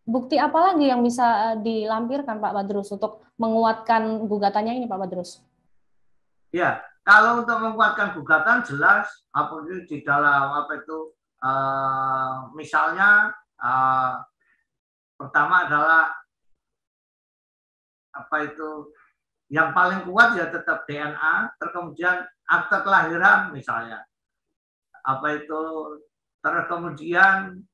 bukti apa lagi yang bisa dilampirkan Pak Badrus untuk menguatkan gugatannya ini Pak Badrus? Ya, kalau untuk menguatkan gugatan jelas apa itu di dalam apa itu misalnya pertama adalah apa itu yang paling kuat ya tetap DNA, terus kemudian akte kelahiran misalnya, apa itu terus kemudian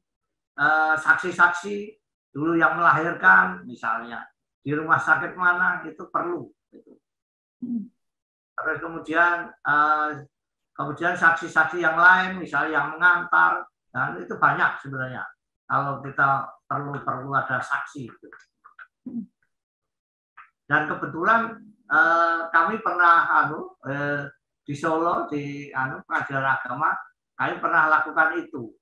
saksi-saksi dulu yang melahirkan misalnya di rumah sakit mana itu perlu. Gitu. Terus kemudian saksi-saksi yang lain misalnya yang mengantar, dan itu banyak sebenarnya kalau kita perlu ada saksi. Gitu. Dan kebetulan kami pernah di Solo di pengadilan agama kami pernah lakukan itu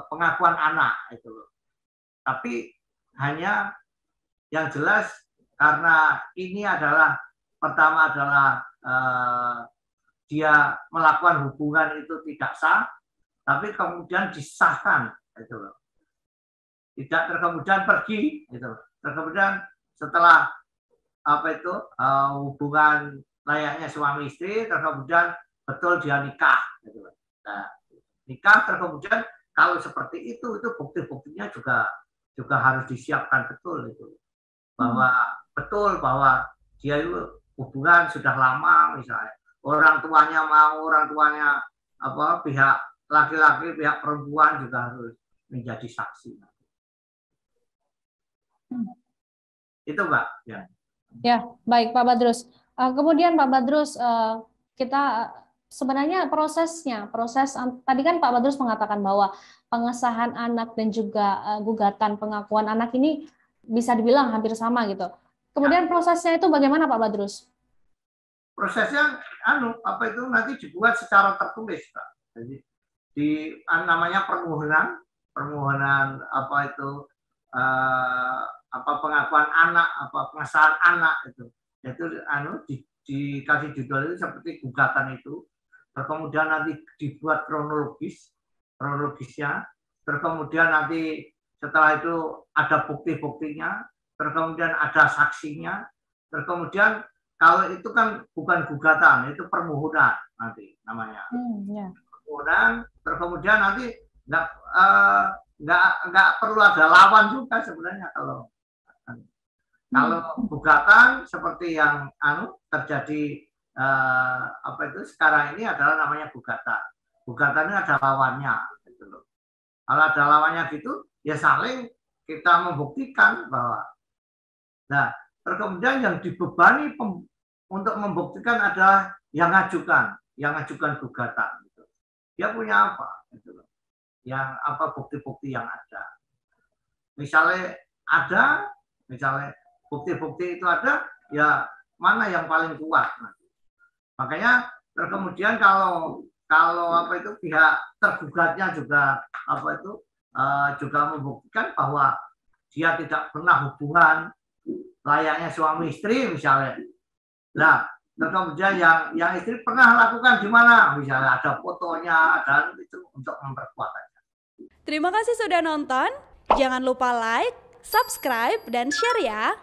pengakuan anak itu loh. Tapi hanya yang jelas karena ini adalah pertama adalah dia melakukan hubungan itu tidak sah, tapi kemudian disahkan itu loh. Tidak terkemudian pergi gitu. Terkemudian setelah apa itu hubungan layaknya suami istri, terkemudian betul dia nikah gitu. Nah, nikah terkemudian kalau seperti itu bukti-buktinya juga harus disiapkan betul itu. Betul bahwa dia itu hubungan sudah lama misalnya. Orang tuanya pihak laki-laki, pihak perempuan juga harus menjadi saksi. Itu Mbak. Ya, baik Pak Badrus. Kemudian Pak Badrus, kita sebenarnya proses tadi kan Pak Badrus mengatakan bahwa pengesahan anak dan juga gugatan pengakuan anak ini bisa dibilang hampir sama gitu. Kemudian prosesnya itu bagaimana Pak Badrus? Prosesnya nanti dibuat secara tertulis Pak. Jadi namanya permohonan pengakuan anak, pengesahan anak itu dikasih judul itu seperti gugatan itu. Terus kemudian nanti dibuat kronologisnya. Terus kemudian nanti setelah itu ada bukti-buktinya. Terus kemudian ada saksinya. Terus kemudian kalau itu kan bukan gugatan, itu permohonan nanti namanya. Permohonan. Terus kemudian nanti nggak perlu ada lawan juga sebenarnya kalau gugatan seperti yang terjadi sekarang ini adalah namanya gugatan. Gugatan ini ada lawannya gitu loh. Kalau ada lawannya gitu ya saling kita membuktikan bahwa terus kemudian yang dibebani untuk membuktikan adalah yang ngajukan gugatan gitu. Dia punya apa gitu loh. Yang bukti-bukti yang ada. Misalnya bukti-bukti itu ada, ya mana yang paling kuat. Makanya kemudian kalau pihak tergugatnya juga juga membuktikan bahwa dia tidak pernah hubungan layaknya suami istri misalnya. Nah, kemudian yang istri pernah lakukan di mana? Misalnya ada fotonya dan itu untuk memperkuat. Terima kasih sudah nonton. Jangan lupa like, subscribe, dan share ya.